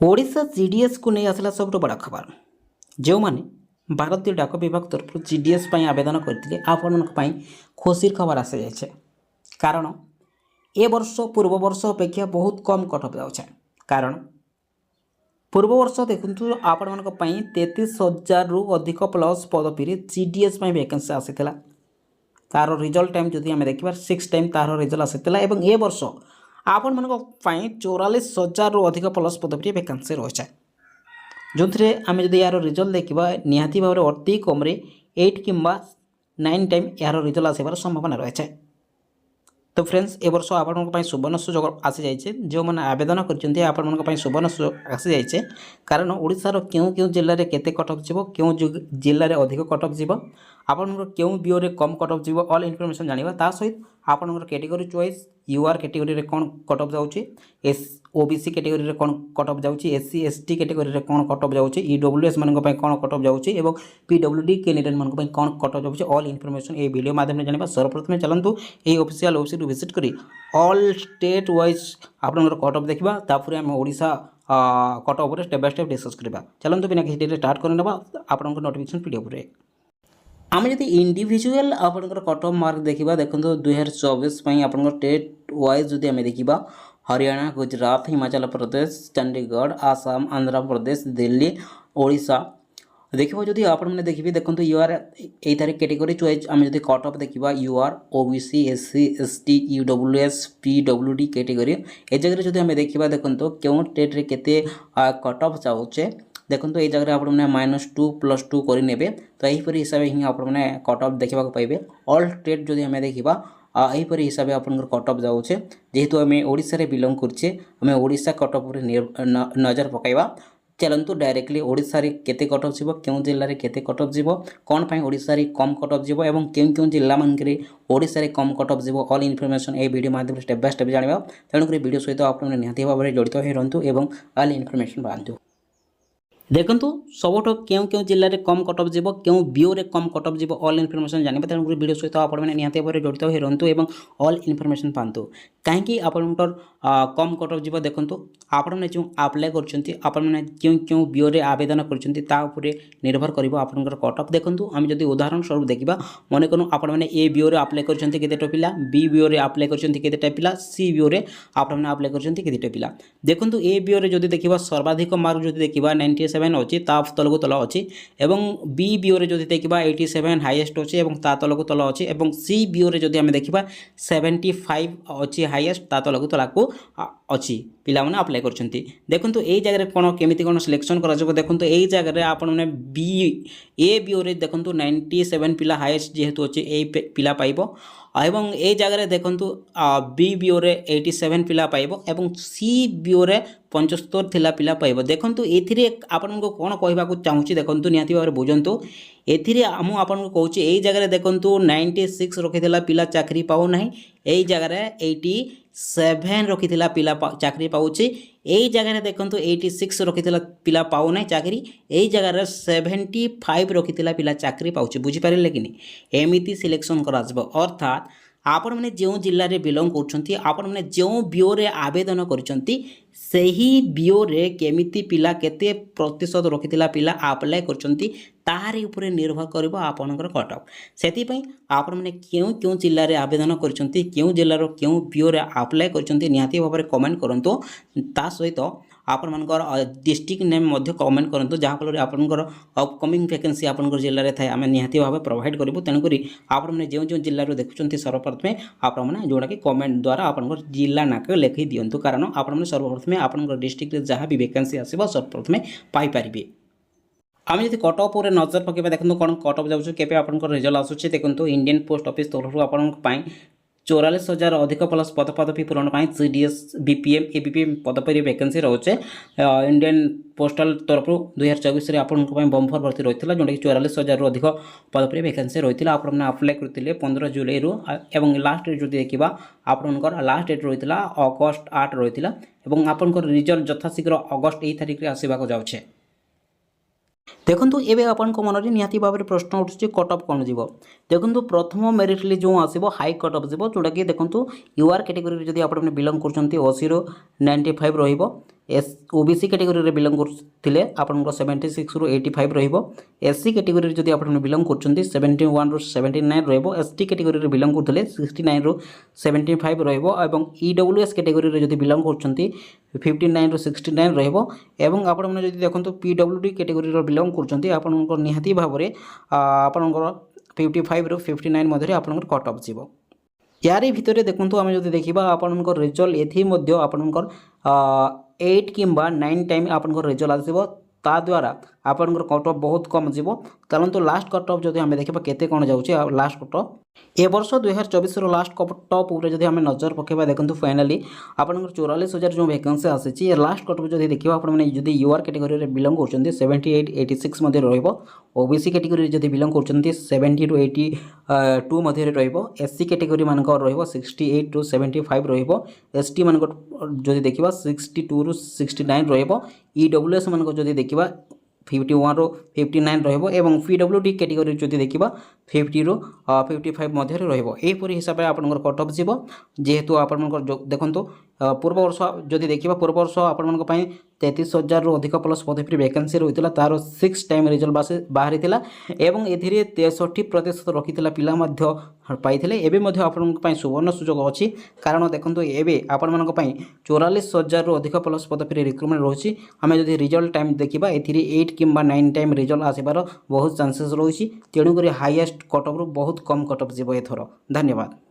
Odisha GDS को नहीं आसला सब बड़ा खबर जो मैंने भारतीय डाक विभाग तरफ जीडीएस आवेदन करते आपण खुशी खबर आसी जाए कारण ए वर्ष पूर्व वर्ष अपेक्षा बहुत कम कटअफ जाऊे कारण पूर्व वर्ष देखु आपण मान 33,000 रु अधिक प्लस पदवी जीडीएस वैकेंसी आसाला तार रिजल्ट टाइम जदि आम देखा 6 टाइम तार रिजल्ट आसाला ए वर्ष आपण मान 44,000 रु अधिक प्लस पदवी वैकेंसी रही है जो थे आम जब यार रिजल्ट देखा निहाती भाव में अति कम 8 कि 9 टाइम यार रिजल्ट आसबार संभावना रही है। तो फ्रेंड्स ए वर्ष आपण सुवर्ण सुजोग आसी जाइए जो मैंने आवेदन कर सुवर्ण सुजोग आसी जाइए कारण ओडिशार क्यों क्यों जिले में केते कटअफ जीव क्यों जिले में अधिक कटअफ जीव आपण क्यों बीओ रे कम कटअफ जीव ऑल इनफॉरमेशन जानिबा ता सहित आपण कैटेगरी चॉइस यूआर कैटेगरी रे कौन कटअफ जाउची एस ओबीसी कैटेगरी रे कौन कटअफ जाउची एससी एसटी कैटेगरी रे कौन कटअफ जाउची ईडब्ल्यूएस मानक पई कौन कटअफ जाउची एवं पीडब्ल्यूडी कैंडिडेट मानक पई कौन कटअफ जाउची ऑल इनफॉरमेशन ए वीडियो माध्यम जानिबा सर्वप्रथम चलंतु ए ऑफिशियल वेबसाइट विजिट करी ऑल स्टेट वाइज आपनकर कटअफ देखिबा तापुरे हम ओडिशा कटअफ रे स्टेप बाय स्टेप डिस्कस करबा चलंतु बिना किसी देरी स्टार्ट करनबा आपनकर नोटिफिकेशन पीडीएफ रे आम जब इंडिविजुअल आपंकर कटअफ मार्क देखा देखो 2024 आपंकर स्टेट वाइज जदि आम देखा हरियाणा गुजरात हिमाचल प्रदेश चंडीगढ़ आसाम आंध्र प्रदेश दिल्ली ओडिशा देखो जदि आपने देखिए देखो यूआर यही कैटेगरी चॉइस आम जब कटअफ देखा UR OBC SC ST UWS PWD category ए जगह जब आम देखा देखो क्यों स्टेट रे केते कटअफ जाऊे देखो ये जगह आपने -2 + 2 करे तो यहीपरी हिसाब से ही आपने कटअफ देखा पाइबे ऑल स्टेट जो आम देखा यहीपरी हिसाब से आपंकर कटअफ जाऊे जेहेतु आम ओडिशा रे बिलोंग करछे आम ओडिशा कटअफ नजर पकाइबा चलतु डायरेक्टली ओडिशा रे केते कटअफ जीव क्यों जिले में केते कटअफ जीव कौन पाई ओडिशा रे कम कटअफ जीव एवं क्यों क्यों जिला मानक ओडिशा रे कम कटअफ जीव ऑल इनफॉरमेशन ए वीडियो माध्यम स्टेप बाय स्टेप जानिबा तेणुक वीडियो सहित आपने निहाती भाव में जड़ित हो रहंतु एवं ऑल इनफॉरमेशन पांतु देखु सबुठ क्यों क्यों जिले में कम कटअफ जीव क्यों बीओ रे कम कटअफ जीव ऑल इनफॉरमेशन जानिबा तेणुक वीडियो सहित आपने निहाती भाव में जड़ित हो रहंतु एवं ऑल इनफॉरमेशन पांतु कहीं आपंकर कम कटअफ जीव देखो आपने जो अप्लाई करने क्यों क्यों बीओ रे आवेदन कर निर्भर कर आपंकर कटअफ देखो आम जब उदाहरण स्वरूप देखा मन करूँ आपने ए बीओ रे अप्लाई करते पिला बी बीओ रे अप्लाई करते पिला सी बीओ रे आपने अप्लाई करते पिला देखो ए बीओ रे जब देखा सर्वाधिक मार्क जो देखा 97 अच्छी तलक तल अच्छी एवं बी बीओ रे जो देखा 87 हाईएस्ट अच्छी ता तलक तल अच्छी एवं सी बीओ रे जो आम देखा 75 अच्छी हाईएस्ट ता तलक तलाक अच्छी पिला माने अप्लाई करछंती देखंतु एई जगह रे कोन केमिति कोन सिलेक्शन करा जको देखंतु एई जगह रे आपण माने बी ए बीओ रे देखंतु 97 पिला हाईएस्ट जेहेतु अछि एई पिला पाइबो एवं ए जगह रे देखंतु बी बीओ रे 87 पिला पाइबो एवं सी बीओ रे 75 थिला पिला पाइबो देखंतु एथिरे आपण को कोन कहबा को चाहूची देखंतु निहाती भाबरे बुझंतु एथिरे हम आपण को कहूची एई जगह रे देखंतु 96 रखिथिला पिला चाकरी पाउ नाही एई जगह रे 87 रखिथिला पिला चाकरी पाउची एई जगह रे देखंतु 86 रखिथिला पिला पाउ नाही चाकरी एई जगह रे 75 रखिथिला पिला चाकरी पाउची बुझी पारिले कि नहीं एमिति सिलेक्शन कराजबो अर्थात आपण माने जो जिल्ला रे बिलोंग करछंती आपण माने जो बीओ रे आवेदन करछंती सही बीओ रे केमिति पिला केते प्रतिशत रखिथिला पिला अप्लाई करछंती ताहारी उपरे निर्भर करिबो आपनकर कटअफ सेति पई आपण माने क्यों क्यों जिल्ला रे आवेदन करछंती क्यों जिल्ला रो क्यों बीओ रे अप्लाई करछंती निहाती भाबरे कमेंट करंतो ता सहित आपण मानकर डिस्ट्रिक्ट नेम मध्य कमेंट करंतो जहाँ फल आपनकर अपकमिंग वैकेंसी आपनकर जिल्ला रे थाए आमे निहाती भाबे प्रोवाइड करबो तेनु करी आपण माने जो जो जिल्ला रो देखुचंती सर्वप्रथमे आपण माने जोडा कि कमेंट द्वारा आपनकर जिल्ला नाक लेखि दियंतु कारण आपण माने सर्वप्रथमे आपनकर डिस्ट्रिक्ट रे जहाँ भी वैकेंसी आसीबो सर्वप्रथमे पाई परिबे आम जब कटअफ नजर पकेबा देखो कौन कटअफ जाऊँ केबे आपनकर रिजल्ट आसुचे देखो इंडियन पोस्ट ऑफिस तरफ आपण 44,000 अधिक प्लस पदवी पूरण सीडीएस बीपीएम एबीपीएम पदवी वैकेंसी रोचे इंडियन पोस्टल तरफ 2024 में आपण बम्फर भर्ती रही है जोटा कि 44,000 अधिक पदवी वैकेंसी रही है आपने अप्लाई करते 15 जुलाई रु एवं लास्ट डेट जो देखा आपंकर लास्ट डेट रही है अगस्ट 8 रही है आपंकर रिजल्ट यथाशीघ्र अगस्ट 1 तारिख में आसवाक जाऊे देखो ये आपण मन में निहाती भाव में प्रश्न उठुचे कटअफ कौन जीव देखो प्रथम मेरिट लिस्ट जो आसो हाई कटअफ जीव जोटा कि देखो यूआर कैटेगरी जब आपने बिलोंग कर 80 ରୁ 95 रहिबो ओबीसी कैटेगरी बिलंग करथिले आपनकर 76 रु 85 रहइबो। एससी कैटेगरी जदि आपन बिलंग करचंती 71 रु 79 रहइबो। एसटी कैटेगरी बिलंग करथिले 69 रु 75 रहइबो एवं ईडब्ल्यूएस कैटेगरी जदि बिलंग करचंती 59 रु 69 रहइबो। एवं आपन माने जदि देखंतु पीडब्ल्यूडी कैटेगरी बिलंग करचंती आपनकर निहाती भाबरे आपनकर 55 रु 59 मध्यरे आपनकर कट ऑफ जीवो। यारी भितरे देखंतु आमे जदि देखिबा आपनकर रिजल्ट एथि मध्य आपनकर 8 किंबा 9 टाइम आपनकर रिजल्ट आसीबो ता द्वारा आपनकर कट ऑफ बहुत कम जीवो। चलंतु लास्ट कट ऑफ जदि आमे देखिबा केते कोन जाउची लास्ट कट ऑफ ए वर्ष 2024 रो लास्ट कट ऑफ ऊपर जदि आमे नजर पकेबा देखंतु फाइनली आपनकर 44,000 जो वैकेंसी आसीची लास्ट कट ऑफ जदि देखिबा आपन माने जदि यूआर कैटेगरी रे बिलोंग करचंती 78 86 मध्ये रहइबो। ओबीसी कैटेगरी जदि बिलोंग करचंती 70 टू 82 मध्ये रहइबो। एससी कैटेगरी मानकर रहइबो 68 टू 75 रहइबो। एसटी मानकर जदि देखिबा 62 रु 69 रहइबो। ईडब्ल्यूएस मानकर जदि देखिबा 51 रु 59 रहइबो एवं पीडब्ल्यूडी कैटेगरी जदि देखिबा 50 रु 55 मध्ये रहइबो। एही परि हिसाब रे आपनकर कट ऑफ जीवो जेहेतु आपनकर देखंतु पूर्व वर्ष जदि देखिबा पूर्व वर्ष आपनकर पई 33,000 रु अधिक प्लस पदवी वैकेंसी रहितला तार 6 टाइम रिजल्ट बाहरी थिला एवं एथिरे 63% रखिथिला पिला मध्य पाइथिले। एबे मध्य आपनकर पई सुवर्ण सुजोग अछि कारण देखंतु एबे आपनकर पई 44,000 रु अधिक प्लस पदवी रिक्रुटमेंट रहछि। हमें जदि रिजल्ट टाइम देखिबा एथिरे 8 किंबा 9 टाइम रिजल्ट आसीबार बहुत चांसेस रहिछि। तेणु करी हाईएस्ट कट ऑफ रु बहुत कम कट ऑफ जीवो एथरो। धन्यवाद।